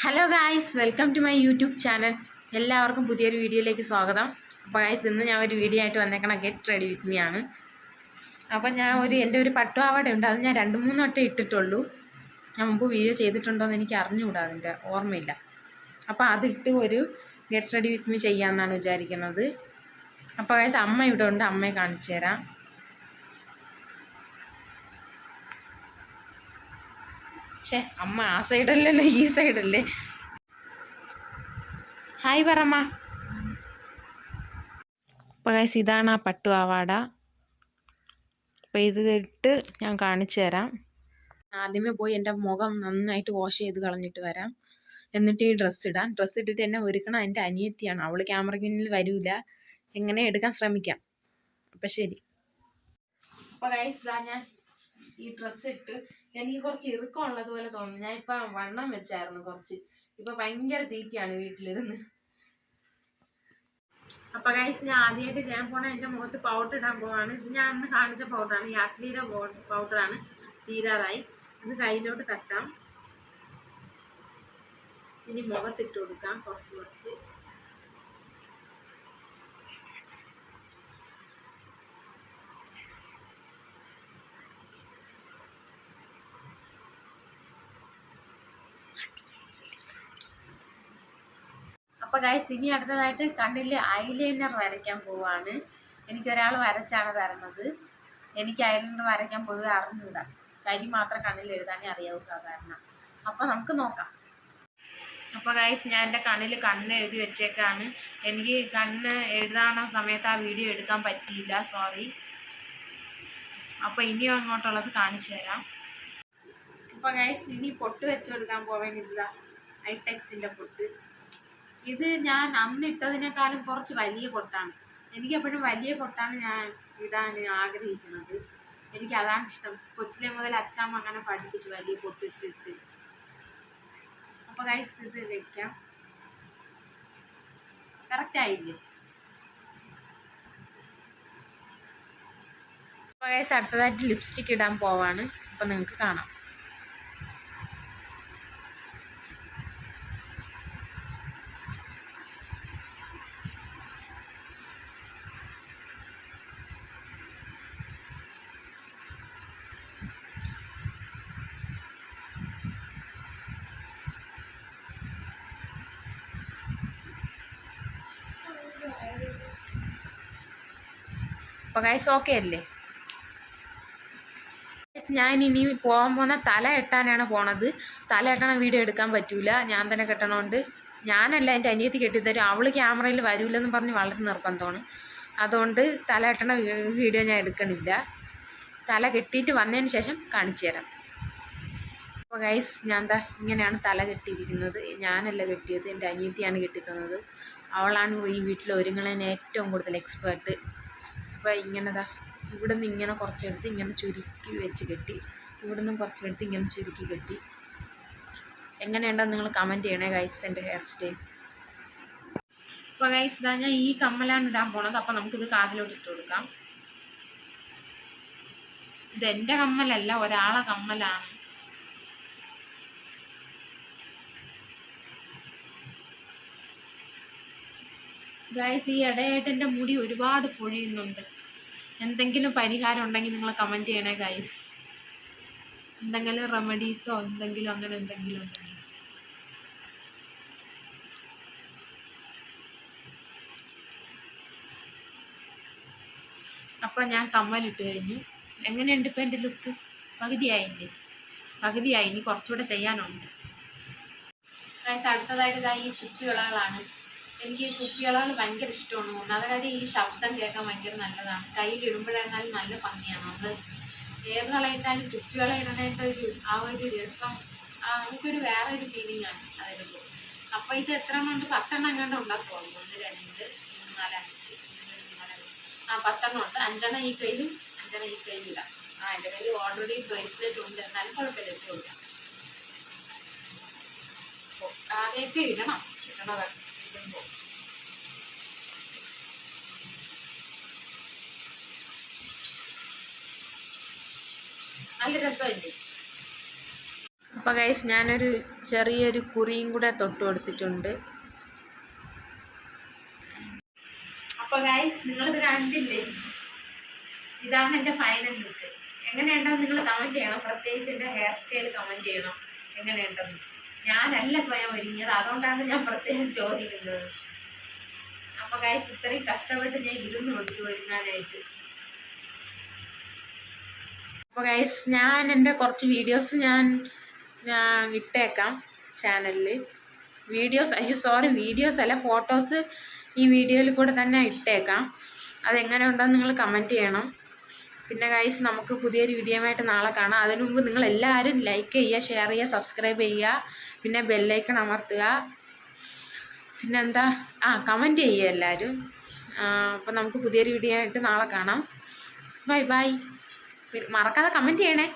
Hello guys, welcome to my YouTube channel. എല്ലാവർക്കും പുതിയൊരു വീഡിയോയിലേക്ക് സ്വാഗതം. അപ്പോൾ ഗായ്സ്, ഇന്ന് ഞാൻ ഒരു വീഡിയോ ആയിട്ട് വന്നേക്കണം ഗെറ്റ് റെഡി വിത്ത് മീ ആണ്. അപ്പം എൻ്റെ ഒരു പട്ടുപാവാട ഉണ്ട്, അത് ഞാൻ 2-3 വട്ടം ഇട്ടിട്ടുള്ളൂ. ഞാൻ മുമ്പ് വീഡിയോ ചെയ്തിട്ടുണ്ടോ എന്ന് എനിക്ക് അറിഞ്ഞുകൂടാ, അതിൻ്റെ ഓർമ്മയില്ല. അപ്പോൾ അതിട്ട് ഒരു ഗെറ്റ് റെഡി വിത്ത് മീ ചെയ്യാമെന്നാണ് വിചാരിക്കുന്നത്. അപ്പോൾ ഗായ്സ്, അമ്മ ഇവിടെ ഉണ്ട്, അമ്മയെ കാണിച്ചു തരാം. പക്ഷേ അമ്മ ആ സൈഡല്ലല്ലോ, ഈ സൈഡല്ലേ. ഹായ് പറമ്മ. അപ്പോൾ ഗൈസ്, ഇതാണ് ആ പട്ടുപാവാട. അപ്പോൾ ഇതിട്ട് ഞാൻ കാണിച്ചു തരാം. ആദ്യമേ പോയി എൻ്റെ മുഖം നന്നായിട്ട് വാഷ് ചെയ്ത് കളഞ്ഞിട്ട് വരാം. എന്നിട്ട് ഈ ഡ്രസ്സ് ഇട്ടിട്ട് എന്നെ ഒരുക്കണം എൻ്റെ അനിയത്തിയാണ്. അവൾ ക്യാമറയ്ക്ക് മുന്നിൽ വരില്ല, എങ്ങനെ എടുക്കാൻ ശ്രമിക്കാം. അപ്പം ശരി. അപ്പോൾ ഗൈസ്, ഇതാ ഞാൻ ഈ ഡ്രസ്സ് ഇട്ട് എനിക്ക് കുറച്ച് ഇറുക്കമുള്ളതുപോലെ തോന്നുന്നു. ഞാൻ ഇപ്പം വണ്ണം വെച്ചായിരുന്നു കുറച്ച്. ഇപ്പം ഭയങ്കര തീറ്റയാണ് വീട്ടിലിരുന്ന്. അപ്പോൾ ഗൈസ്, ഞാൻ ആദ്യമായിട്ട് ചെയ്യാൻ പോണ എൻ്റെ മുഖത്ത് പൗഡർ ഇടാൻ പോവാണ്. ഇത് ഞാൻ അന്ന് കാണിച്ച പൗഡറാണ്, യാത്രിയുടെ പൗഡറാണ്. തീരാറായി. ഇത് കയ്യിലോട്ട് തട്ടാം. ഇനി മുഖത്തിട്ട് കൊടുക്കാം കുറച്ച് കുറച്ച്. അപ്പോൾ ഗൈസ്, ഇനി അടുത്തതായിട്ട് കണ്ണിൽ ഐലൈനർ വരയ്ക്കാൻ പോവാണ്. എനിക്കൊരാൾ വരച്ചാണ് തരുന്നത്. എനിക്ക് ഐലൈനർ വരയ്ക്കാൻ പൊതുവെ അറിഞ്ഞൂടാ. കരി മാത്രം കണ്ണിൽ എഴുതാനേ അറിയാവൂ സാധാരണ. അപ്പോൾ നമുക്ക് നോക്കാം. അപ്പോൾ ഗൈസ്, ഞാൻ എൻ്റെ കണ്ണ് എഴുതി വെച്ചേക്കാണ്. എനിക്ക് കണ്ണ് എഴുതാണ സമയത്ത് ആ വീഡിയോ എടുക്കാൻ പറ്റിയില്ല, സോറി. അപ്പോൾ ഇനിയും അങ്ങോട്ടുള്ളത് കാണിച്ചു തരാം. അപ്പോൾ ഗൈസ്, ഇനി പൊട്ട് വെച്ച് കൊടുക്കാൻ പോവേണ്ടില്ല. ഐടെക്സിൻ്റെ പൊട്ട്. ഇത് ഞാൻ അന്ന് ഇട്ടതിനേക്കാളും കുറച്ച് വലിയ പൊട്ടാണ്. എനിക്കെപ്പോഴും വലിയ പൊട്ടാണ് ഞാൻ ഇടാൻ ആഗ്രഹിക്കുന്നത്. എനിക്കതാണ് ഇഷ്ടം. കൊച്ചിലെ മുതൽ അച്ഛമ്മ അങ്ങനെ പഠിപ്പിച്ചു വലിയ പൊട്ടിട്ടിട്ട്. അപ്പോൾ ഗൈസ്, ഇത് വെക്കാം. കറക്റ്റായില്ലേ? അപ്പോൾ ഗൈസ്, അടുത്തതായിട്ട് ലിപ്സ്റ്റിക്ക് ഇടാൻ പോവാണ്. അപ്പോൾ നിങ്ങൾക്ക് കാണാം. അപ്പോൾ ഗൈസ്, ഓക്കെ അല്ലേ? ഞാൻ ഇനി പോകാൻ പോകുന്ന തല കെട്ടാനാണ് പോണത്. തല കെട്ടണ വീഡിയോ എടുക്കാൻ പറ്റൂല, ഞാൻ തന്നെ കെട്ടണോണ്ട്. ഞാനല്ല, എൻ്റെ അനിയത്തി കെട്ടിത്തരും. അവൾ ക്യാമറയിൽ വരൂലെന്ന് പറഞ്ഞ് വളരെ നിർബന്ധമാണ്. അതുകൊണ്ട് തല കെട്ടണ വീഡിയോ ഞാൻ എടുക്കണില്ല. തല കെട്ടിയിട്ട് വന്നതിന് ശേഷം കാണിച്ചു തരാം. അപ്പോൾ ഗൈസ്, ഞാൻ ഇങ്ങനെയാണ് തല കെട്ടിയിരിക്കുന്നത്. ഞാനല്ല കെട്ടിയത്, എൻ്റെ അനിയത്തിയാണ് കെട്ടിത്തന്നത്. അവളാണ് ഈ വീട്ടിൽ ഒരുങ്ങണതിന് ഏറ്റവും കൂടുതൽ എക്സ്പേർട്ട്. അപ്പോൾ ഇവിടെ നിന്ന് ഇങ്ങനെ കുറച്ചെടുത്ത് ഇങ്ങനെ ചുരുക്കി വെച്ച് കെട്ടി, ഇവിടെ നിന്നും കുറച്ചെടുത്ത് ഇങ്ങനെ ചുരുക്കി കെട്ടി. എങ്ങനെയുണ്ടെന്ന് നിങ്ങൾ കമൻറ്റ് ചെയ്യണേ ഗൈസ്, എൻ്റെ ഹെയർ സ്റ്റൈൽ. അപ്പോൾ ഗൈസ്, ഞാൻ ഈ കമ്മലാണ് ഇടാൻ പോണത്. അപ്പോൾ നമുക്കിത് കാതിലോട്ട് ഇട്ട് കൊടുക്കാം. ഇത് എൻ്റെ കമ്മലല്ല, ഒരാളെ കമ്മലാണ്. ഗൈസ്, ഈ ഇടയായിട്ട് എൻ്റെ മുടി ഒരുപാട് പൊഴിയുന്നുണ്ട്. എന്തെങ്കിലും പരിഹാരം ഉണ്ടെങ്കിൽ നിങ്ങൾ കമൻറ്റ് ചെയ്യണേ ഗൈസ്. എന്തെങ്കിലും റെമഡീസോ എന്തെങ്കിലും അങ്ങനെ എന്തെങ്കിലും ഉണ്ടെങ്കിൽ. അപ്പോൾ ഞാൻ കമ്മലിട്ട് കഴിഞ്ഞു. എങ്ങനെയുണ്ട് ഇപ്പം എൻ്റെ ലുക്ക്? പകുതിയായില്ലേ? പകുതിയായി, ഇനി കുറച്ചുകൂടെ ചെയ്യാനുണ്ട് ഗൈസ്. അടുത്തതായിട്ട് ഈ കുപ്പിവിളകളാണ്. എനിക്ക് ഈ കുപ്പിവിളകൾ ഭയങ്കര ഇഷ്ടമാണ്. ഒന്നാമത്തെ കാര്യം, ഈ ശബ്ദം കേൾക്കാൻ ഭയങ്കര നല്ലതാണ്. കയ്യിലിടുമ്പോഴായിരുന്നാലും നല്ല ഭംഗിയാണ്. നമ്മൾ ഏത് കളയിട്ടാലും കുപ്പിവിള ഇടാനായിട്ട് ആ ഒരു രസം, നമുക്കൊരു വേറെ ഒരു ഫീലിംഗ് ആണ് അതിടുമ്പോൾ. അപ്പോൾ ഇത് എത്ര എണ്ണം ഉണ്ട്? 10 എണ്ണം എങ്ങാണ്ട് ഉണ്ടാകും തോന്നുന്നു. 1 2 3 4 5 10 എണ്ണം ഉണ്ട്. 5 എണ്ണം ഈ കയ്യിലും 5 എണ്ണം ഈ കയ്യിലിടാം. എൻ്റെ കയ്യിൽ ഓൾറെഡി ബ്രേസ്ലെറ്റ് ഉണ്ട്, എന്നാലും കുഴപ്പമില്ല, ഇട്ട് കൊടുക്കാം. ആദ്യമൊക്കെ ഇടണത് ഇടുമ്പോൾ. നല്ല രസമല്ലേ? അപ്പോൾ ഗൈസ് ഞാനൊരു ചെറിയൊരു കുറിയും കൂടെ തൊട്ട് കൊടുത്തിട്ടുണ്ട്. അപ്പോൾ ഗൈസ് നിങ്ങളിത് കണ്ടില്ലേ, ഇതാണ് എൻ്റെ ഫൈനൽ ലുക്ക്. എങ്ങനെയുണ്ടെന്ന് നിങ്ങൾ കമൻറ്റ് ചെയ്യണം. പ്രത്യേകിച്ച് എൻ്റെ ഹെയർ സ്റ്റൈൽ കമൻറ്റ് ചെയ്യണം എങ്ങനെയുണ്ടെന്ന്. ഞാനല്ല സ്വയം ഒരുങ്ങിയത്, അതുകൊണ്ടാണ് ഞാൻ പ്രത്യേകം ചോദിക്കുന്നത്. അപ്പോൾ ഗൈസ് ഇത്രയും കഷ്ടപ്പെട്ട് ഞാൻ ഇരുന്ന് കൊടുത്തു ഒരുങ്ങാനായിട്ട്. അപ്പോൾ ഗൈസ് ഞാൻ എൻ്റെ കുറച്ച് വീഡിയോസ് ഞാൻ ഇട്ടേക്കാം ചാനലിൽ. വീഡിയോസ് അല്ല, ഫോട്ടോസ് ഈ വീഡിയോയിൽ കൂടെ തന്നെ ഇട്ടേക്കാം. അതെങ്ങനെ ഉണ്ടെന്ന് നിങ്ങൾ കമൻറ്റ് ചെയ്യണം. പിന്നെ ഗൈസ് നമുക്ക് പുതിയൊരു വീഡിയോയുമായിട്ട് നാളെ കാണാം. അതിനു മുമ്പ് നിങ്ങളെല്ലാവരും ലൈക്ക് ചെയ്യുക, ഷെയർ ചെയ്യുക, സബ്സ്ക്രൈബ് ചെയ്യുക, പിന്നെ ബെല്ലൈക്കൺ അമർത്തുക. പിന്നെന്താ, കമൻറ്റ് ചെയ്യുക എല്ലാവരും. അപ്പോൾ നമുക്ക് പുതിയൊരു വീഡിയോ ആയിട്ട് നാളെ കാണാം. Bye bye. മറക്കാതെ കമൻറ്റ് ചെയ്യണേ.